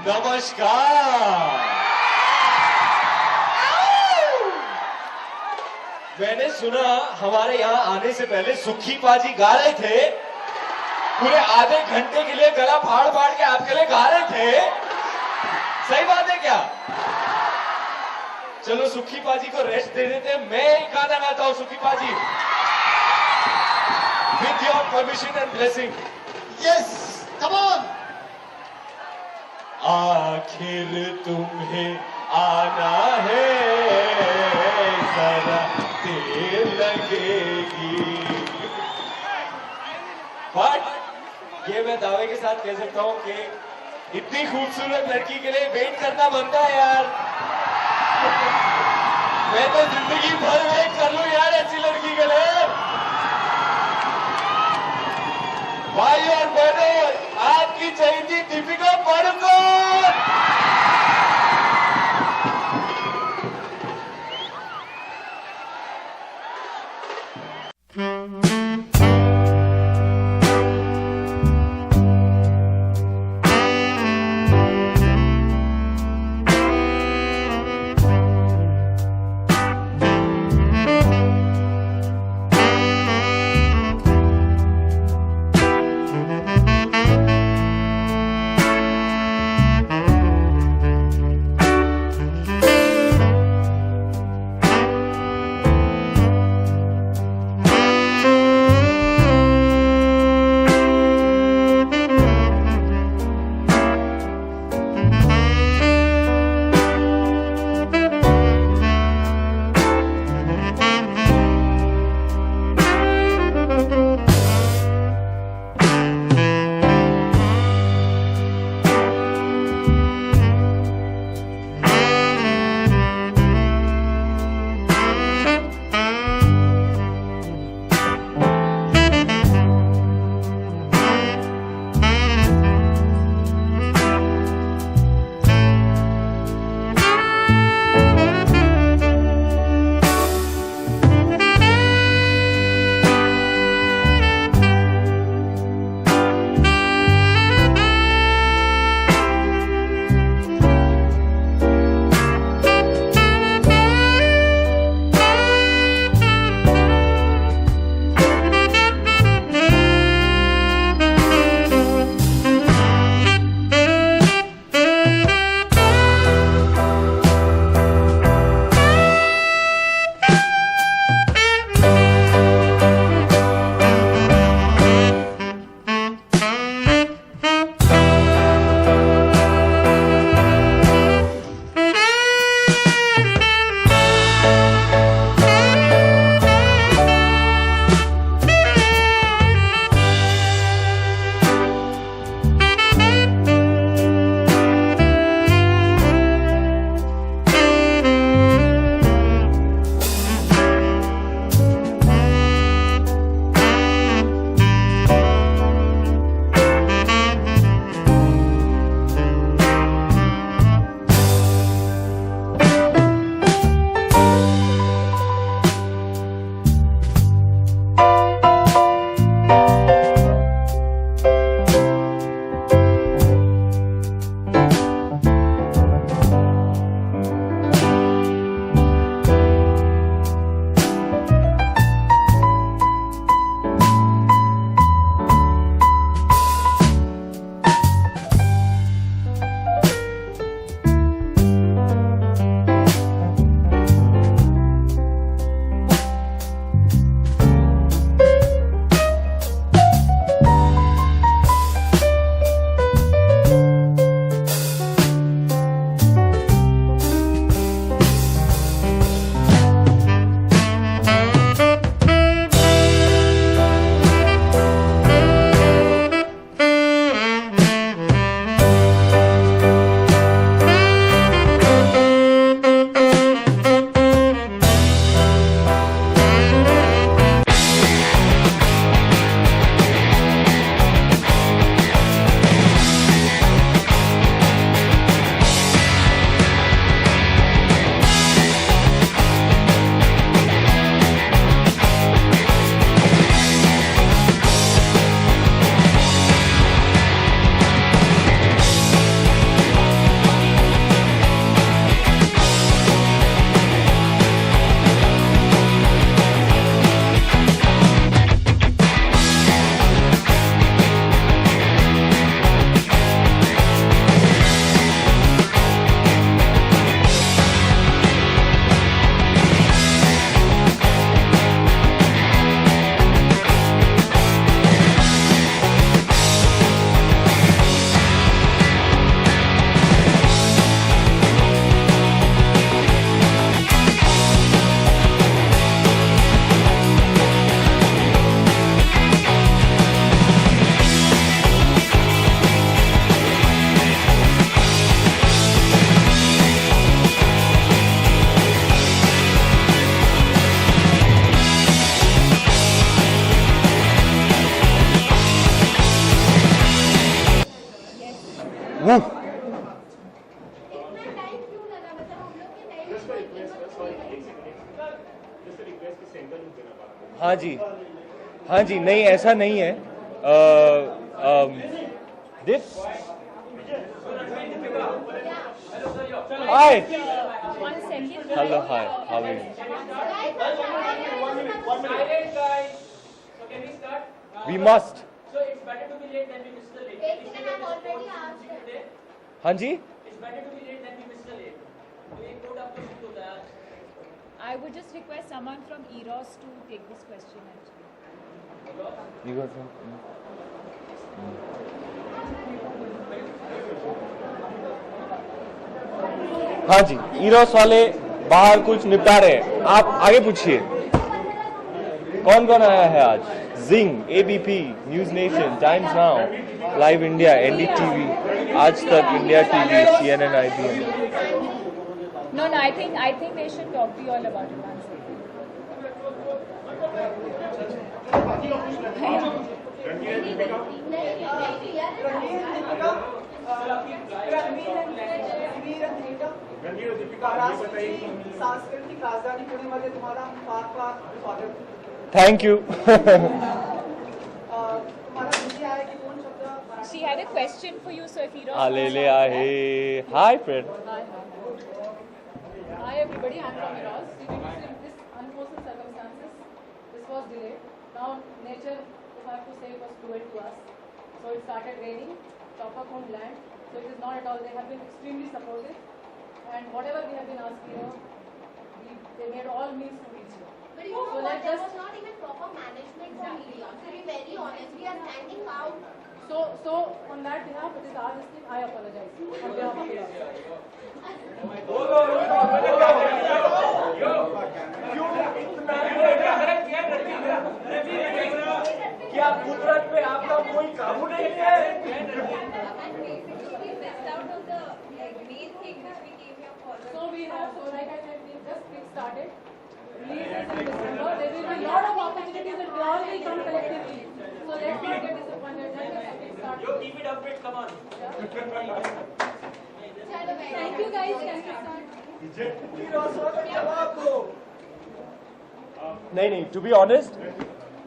नमस्कार। मैंने सुना हमारे यहाँ आने से पहले सुखी पाजी गा रहे थे, पूरे आधे घंटे के लिए गला फाड़ फाड़ के आपके लिए गा रहे थे। सही बात है क्या? चलो सुखी पाजी को रेस्ट दे देते हैं। मैं एक गाना गाता हूँ सुखी पाजी, with your permission and blessing. Yes, come on. आखिर तुम्हें आना है, जरा देर लगेगी, बट ये मैं दावे के साथ कह सकता हूं कि इतनी खूबसूरत लड़की के लिए वेट करना बनता है यार। मैं तो जिंदगी भर वेट कर लूं यार ऐसी लड़की के लिए। भाई और बहनों, आपकी चाहिए दीपिका पादुकोण। हाँ जी, हाँ जी, नहीं ऐसा नहीं है. This. Hi. Hello, hi. How are you? We must. So it's better to be late than we miss the late. हाँ जी. It's better to be late than we miss the late. तो एक कोड आपको शुरू होता है. I would just request someone from Eros to take this question actually. You got some. हाँ जी, Eros वाले बाहर कुछ निपटा रहे हैं. आप आगे पूछिए. कौन कौन आया है आज? Zing, ABP, News Nation, Times Now, Live India, NDTV, Aaj Tak, India TV, CNN, IBN. No, I think they should talk to you all about it once. Ranveer Deepika सांस्कृतिक राजधानी पुणे मध्ये तुम्हाला फार फार स्वागत. Thank you. तुम्हाला विनंती आहे की दोन शब्द She had a question for you, so if Eros. आलेले आहे. Hi friend. Hi everybody, I'm from Eros. We went in this unforeseen circumstances. This was delayed. Now nature, if I have to say, was cruel to us. So it started raining, chopper couldn't land. So it is not at all, they have been extremely supportive. And whatever we have been asking, they made all means to reach here. But you know So what, let's there just- was not even proper management from media. To be very honest, we are standing out. So on that behalf, it is our mistake. I apologize on behalf of Eros. क्या कुदरत पे आपका कोई काबू नहीं है? So we have, so like I said, we just kick-started. Release is in December. There will be a lot of opportunities and we all will come collectively. So let's not get disappointed. Let's just kick-start. Yo, keep it upbeat, come on. Thank you guys. Can we start? नहीं, to be honest,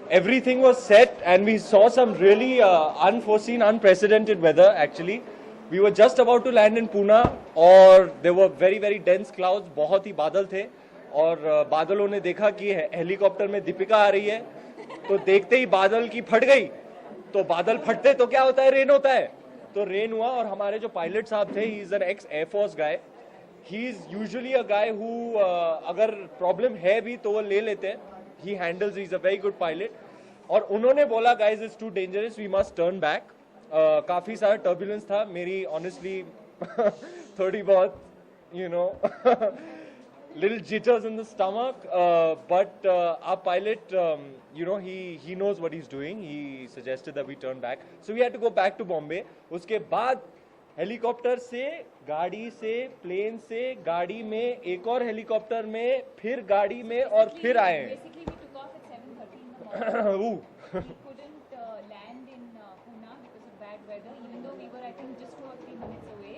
everything was set and we saw some really unforeseen, unprecedented weather actually. We were just about to land in Pune और there were very very dense clouds, बहुत ही बादल थे और बादलों ने देखा कि हेलीकॉप्टर में दीपिका आ रही है तो देखते ही बादल की फट गई. तो बादल फटते तो क्या होता है, रेन होता है. तो रेन हुआ और हमारे जो पायलट साहब थे, he is an ex air force guy. He is usually a guy who अगर प्रॉब्लम है भी तो वो ले लेते हैं. He handles, he is a very good pilot. और उन्होंने बोला guys is too dangerous, we must turn back. काफी सारा टर्बुलेंस था. मेरी ऑनेस्टली थोड़ी बहुत little jitters in the stomach, but our pilot, he knows what he's doing. He suggested that we turn back, so we had to go back to Bombay. उसके बाद helicopter से, गाड़ी से, प्लेन से, गाड़ी में, एक और हेलीकॉप्टर में, फिर गाड़ी में और फिर आए हैं. Basically, we took off at 7:30 in the morning. Ooh. We couldn't land in Pune because of bad weather, even though we were, I think, just 2 or 3 minutes away.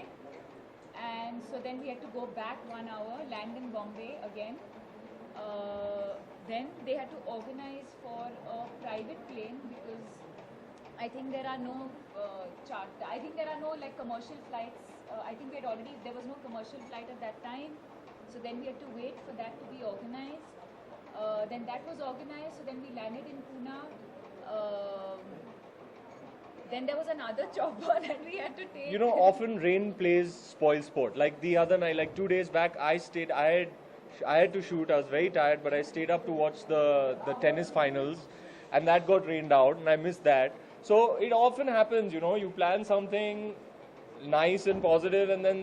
And so then we had to go back 1 hour, land in Bombay again. Then they had to organize for a private plane because I think there are no I think there are no like commercial flights. I think there was no commercial flight at that time. So then we had to wait for that to be organized. Then that was organized. So then we landed in Pune. Then there was another chopper that we had to take. Often rain plays spoil sport. Like the other night, like 2 days back, I had to shoot. I was very tired, but I stayed up to watch the tennis finals, and that got rained out, and I missed that. So it often happens, you plan something nice and positive, and then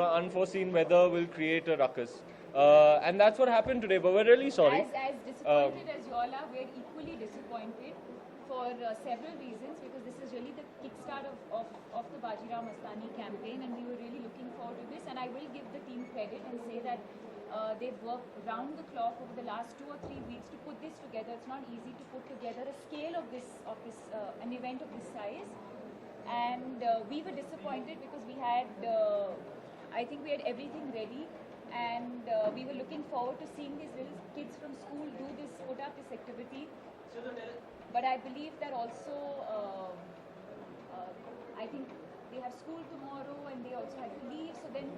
unforeseen weather will create a ruckus. And that's what happened today. But we're really sorry. As disappointed as you all are, we're equally disappointed for several reasons, because this is really the kickstart of the Bajirao Mastani campaign, and we were really looking forward to this. And I will give the team credit and say that they've worked round the clock over the last 2 or 3 weeks to put this together. It's not easy to put together a scale of this an event of this size, and we were disappointed because we had I think we had everything ready, and we were looking forward to seeing these little kids from school do this, put up this activity. But I believe that also, I think they have school tomorrow and they also have to leave. So then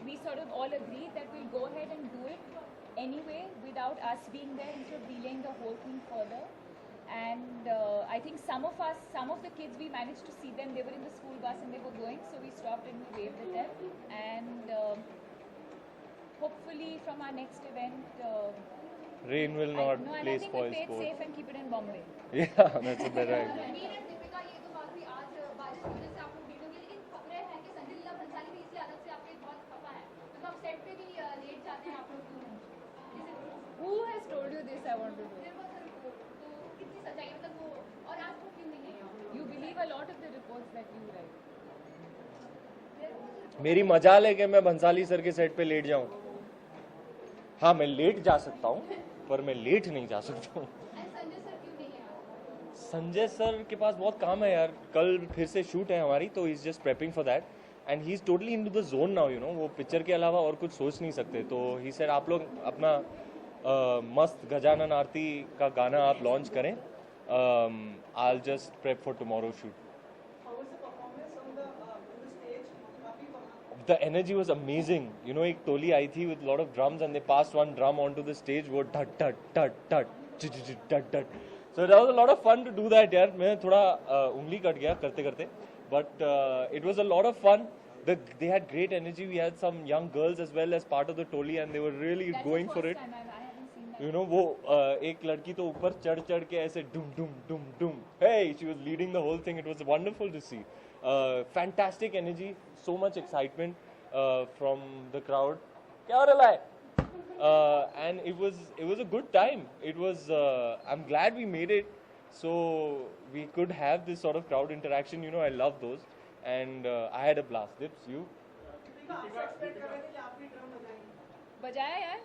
we sort of all agreed that we'll go ahead and do it anyway without us being there instead of delaying the whole thing further. And I think some of the kids, we managed to see them. They were in the school bus and they were going, so we stopped and we waved at them. And hopefully from our next event, Rain will not and play I think we'll spoil play it sport. safe and keep it in Bombay. Yeah, that's a better idea. Ranveer and Deepika ये तो बात हुई आज बारिश की वजह से आप लोग वीडियो के, लेकिन खबरें हैं कि संजय लीला भंसाली भी इसी आदत से आपके बहुत खफा है, तो आप सेट पे भी लेट जाते हैं आप लोग क्यों? Who has told you this? I want to know. फिर वो सर तो कितनी सच्चाई है, मतलब वो, और आज वो क्यों नहीं है? You believe a lot of the reports that you write. मेरी मजाल है कि मैं भंसाली सर के सेट पे लेट जाऊं. हाँ, मैं लेट जा सकता हूं, पर मैं लेट नहीं जा सकता हूं. एंड संजय सर क्यों नहीं है आज? संजय सर के पास बहुत काम है यार. कल फिर से शूट है हमारी, तो he is just prepping for that and he is totally into the zone now. You know, वो पिक्चर के अलावा और कुछ सोच नहीं सकते. तो ही सेड आप लोग अपना मस्त गजानन आरती का गाना आप लॉन्च करें. I will just prep for tomorrow shoot. How was the performance on the stage? काफी वहाँ The energy was amazing. You know, एक टोली आई थी with lot of drums and they passed one drum onto the stage. वो धट धट धट धट धट धट. So that was a lot of fun to do that यार. मैं थोड़ा उंगली cut गया करते करते. But it was a lot of fun. They had great energy. We had some young girls as well as part of the toli and they were really That's going the for first it. time I haven't seen that. You know, वो एक लड़की तो ऊपर चढ़ चढ़ के ऐसे डुम डुम डुम डुम. Hey, she was leading the whole thing. It was wonderful to see. Fantastic energy, so much excitement from the crowd. क्या हो रहा है? And it was a good time. It was. I'm glad we made it, so we could have this sort of crowd interaction. You know, I love those, and I had a blast. Dips, you? Deepika आपसे expect कर रहे थे कि आप भी drum बजाएंगे. बजाया यार?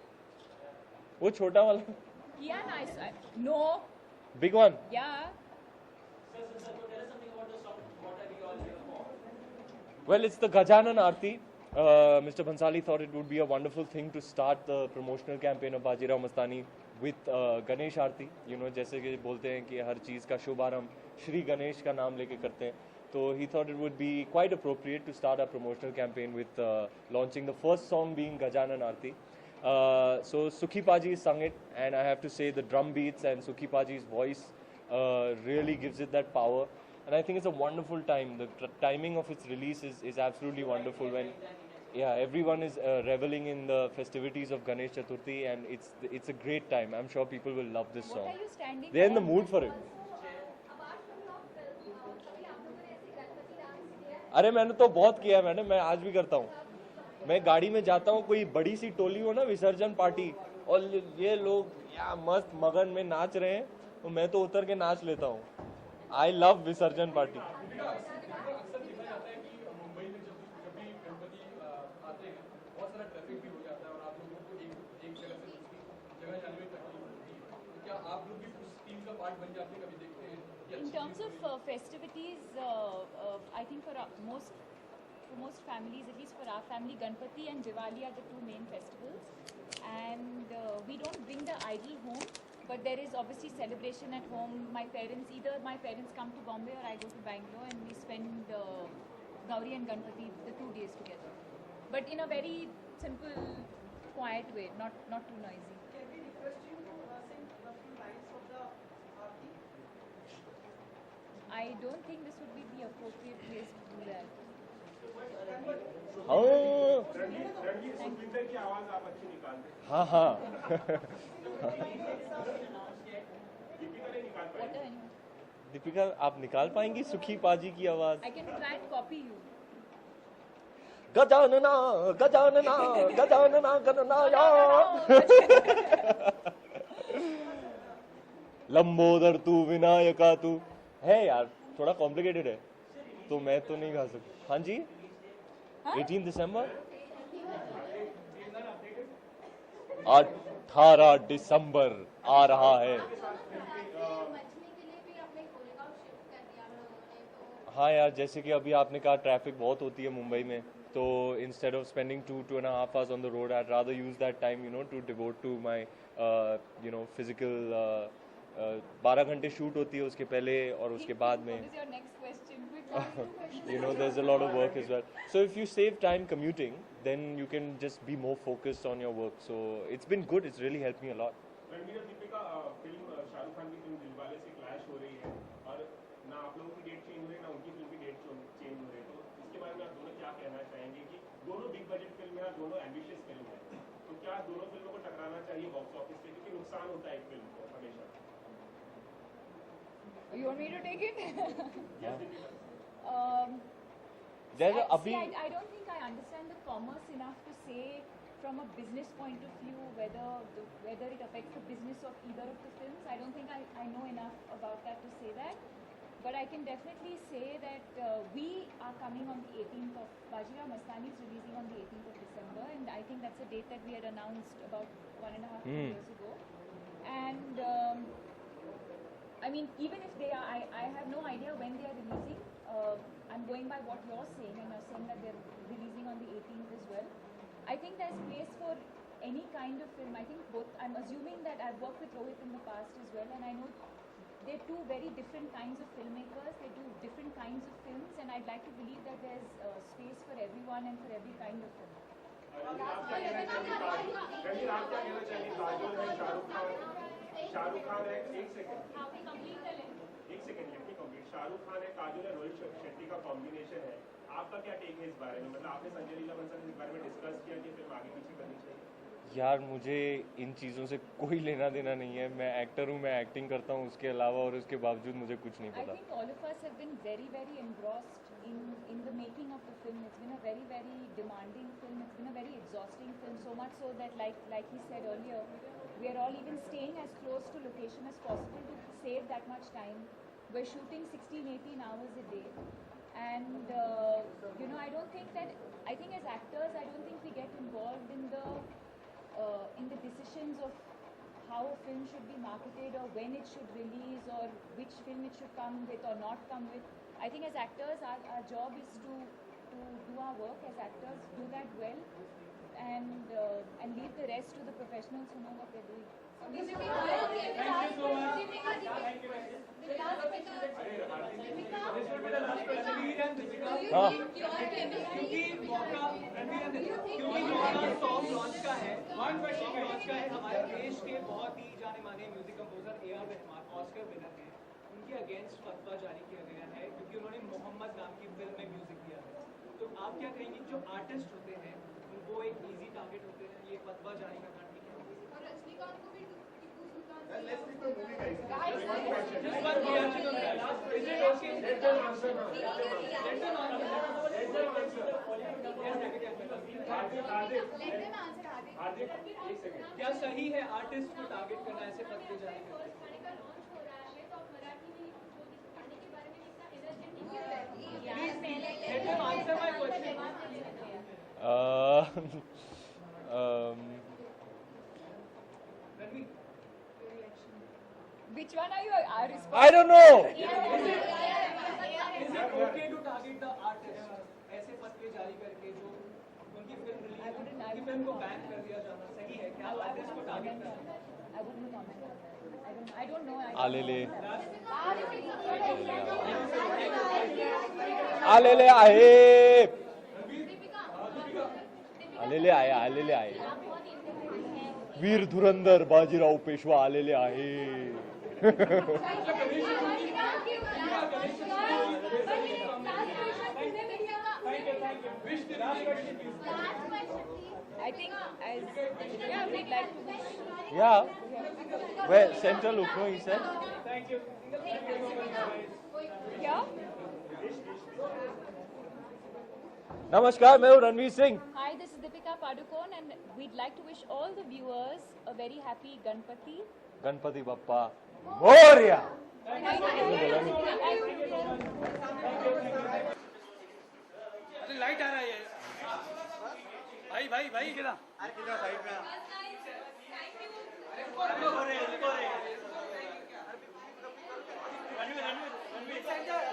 वो छोटा वाला, किया ना? No. big one. Yeah. Well, it's the Gajanana Aarti. Mr. Bhansali thought it would be a wonderful thing to start the promotional campaign of Bajirao Mastani with Ganesh Aarti. You know, जैसे कि बोलते हैं कि हर चीज़ का शुभारंभ श्री गणेश का नाम लेके करते हैं. So he thought it would be quite appropriate to start a promotional campaign with launching the first song being Gajanana Aarti. So Sukhi Paji sung it, and I have to say the drum beats and Sukhi Paji's voice really gives it that power. And I think it's a wonderful time. The timing of its release is absolutely wonderful when, yeah, everyone is reveling in the festivities of Ganesh Chaturthi, and it's a great time. I'm sure people will love this What song. are you standing They're in the for? mood for it. Apart from your film कभी आप लोगों ने ऐसे Ganpati dance किया है? अरे मैंने तो बहुत किया है मैंने, मैं आज भी करता हूँ. मैं गाड़ी में जाता हूँ, कोई बड़ी सी टोली हो ना, विसर्जन पार्टी, और ये लोग या मस्त मगन में नाच रहे हैं, तो मैं तो उतर के नाच लेता हूँ. आई लव विसर्जन पार्टी. अक्सर देखा जाता है कि मुंबई में जब भी गणपति आते हैं बहुत सारा ट्रैफिक भी हो जाता है और आप लोगों को एक जगह से दूसरी जगह जाने में तकलीफ होती है. तो क्या आप लोग भी उस टीम का पार्ट बन जाते हैं, कभी देखते हैं? In terms of festivities, I think for most families, at least for our family, Ganpati and Diwali are the two main festivals. And we don't bring the idol home, but there is obviously celebration at home. Either my parents come to Bombay or I go to Bangalore, and we spend Gauri and Ganpati the 2 days together. But in a very simple, quiet way, not too noisy. Can we request you to sing a few lines of the aarti? I don't think this would be the appropriate place to do that. हाँ हाँ हाँ. What are any? Deepika, आप निकाल पाएंगी सुखी पाजी की आवाज? I can try and copy you. Gajanana Gajanana Gajanana गणनाया Lambodar तू विनायका तू. है यार, थोड़ा कॉम्प्लिकेटेड है, तो मैं तो नहीं गा सकता. हाँ जी, 18 दिसंबर, 18 दिसंबर आ रहा है. बचने के लिए भी आपने कोरियोग्राफ शिफ्ट कर दिया हम लोगों ने, तो हाँ यार, जैसे कि अभी आपने कहा ट्रैफिक बहुत होती है मुंबई में, तो instead of spending 2.5 hours on the road, I'd rather use that time, you know, to devote to my you know, physical 12 घंटे shoot होती है उसके पहले और उसके बाद में. What is your next question? Quick, You know, there's a lot of work as well. So if you save time commuting, then you can just be more focused on your work. So it's been good. It's really helped me a lot. Ranveer और Deepika film Shahrukh Khan की film Dilwale से clash हो रही है और ना आप लोगों की डेट चेंज हो रही है ना उनकी फिल्म की डेट चेंज हो रही है, तो इसके बारे में आप दोनों क्या कहना चाहेंगे कि दोनों बिग बजट फिल्म है और दोनों एम्बिशियस फिल्म है, तो क्या दोनों फिल्मों को टकराना चाहिए बॉक्स ऑफिस पे, क्योंकि नुकसान होता है एक फिल्म को हमेशा. You want me to take it? There's a See, I don't think I understand the commerce enough to say from a business point of view whether it affects the business of either of the films. I don't think I know enough about that to say that. But I can definitely say that we are coming on the 18th of Bajirao Mastani is releasing on the 18th of December, and I think that's a date that we had announced about 1.5 years ago. And I mean, even if they are, I have no idea when they are releasing. I'm going by what you're saying, and you're saying that they're releasing on the 18th as well. I think there's place for any kind of film. I think both, I'm assuming that I've worked with Rohit in the past as well, and I know they're two very different kinds of filmmakers. They do different kinds of films, and I'd like to believe that there's space for everyone and for every kind of film. Ranveer आप क्या कहना चाहेंगे, काजोल है, शाहरुख खान है, एक second let me complete, Shahrukh Khan है, काजोल है, रोहित शेट्टी का कॉम्बिनेशन है, आपका क्या टेक है इस बारे में, मतलब आपने संजय लीला बंसल इस बारे में डिस्कस किया कि फिल्म आगे पीछे करनी चाहिए? यार मुझे इन चीज़ों से कोई लेना देना नहीं है. मैं एक्टर हूँ, मैं एक्टिंग करता हूँ, उसके अलावा और उसके बावजूद मुझे कुछ नहीं I पता. think all of us have been very, very engrossed in the making of the film. It's been a very, very demanding film. It's been a very exhausting film. So much so that, like he said earlier, we are all even staying as close to location as possible to save that much time. We're shooting 16-18 hours a day, and you know, I think as actors, I don't think we get involved in the decisions of how a film should be marketed or when it should release or which film it should come with or not come with. I think as actors, our job is to do our work as actors, do that well, and leave the rest to the professionals who know what they're doing. हाँ. हमारे देश के बहुत ही जाने माने music composer A.R. Rahman Oscar winner हैं, उनके against फतवा जारी किया गया है क्योंकि उन्होंने मोहम्मद नाम की फिल्म में म्यूजिक दिया है. तो आप क्या कहेंगे, जो आर्टिस्ट होते हैं उनको एक इजी टारगेट होते हैं, ये फतवा जारी करना ठीक है? और रजनीकांत को भी Tipu Sultan Let's take the movie, guys. Just one reaction on that. Is it okay? Let them answer now. Let them answer. हार्दिक, एक सेकंड. क्या सही है आर्टिस्ट को टारगेट करना, ऐसे फतवे जारी करना? गाने का लॉन्च हो रहा है तो आप मराठी में जो गाने के बारे में कितना energetic Let them answer my question. Ranveer, Which one are you? I don't know. is it okay to target the artist? ऐसे फतवे जारी करके जो उनकी फिल्म रिलीज, उनकी फिल्म को बैन कर दिया जाना सही है क्या आर्टिस्ट को टारगेट करना? I wouldn't comment on that. I don't know. आलेले आहे. आलेले आहे. वीर धुरंधर बाजीराव पेशवा आलेले आहे. I think we'd like to wish. Yeah. Where Central Ukno, he said. Thank you. Yeah. नमस्कार, मैं हूँ Ranveer Singh. Hi, this is Deepika Padukone, and we'd like to wish all the viewers a very happy Ganpati. Ganpati Bappa Morya. Thank you. Light आ रहा है भाई किधर? Thank you.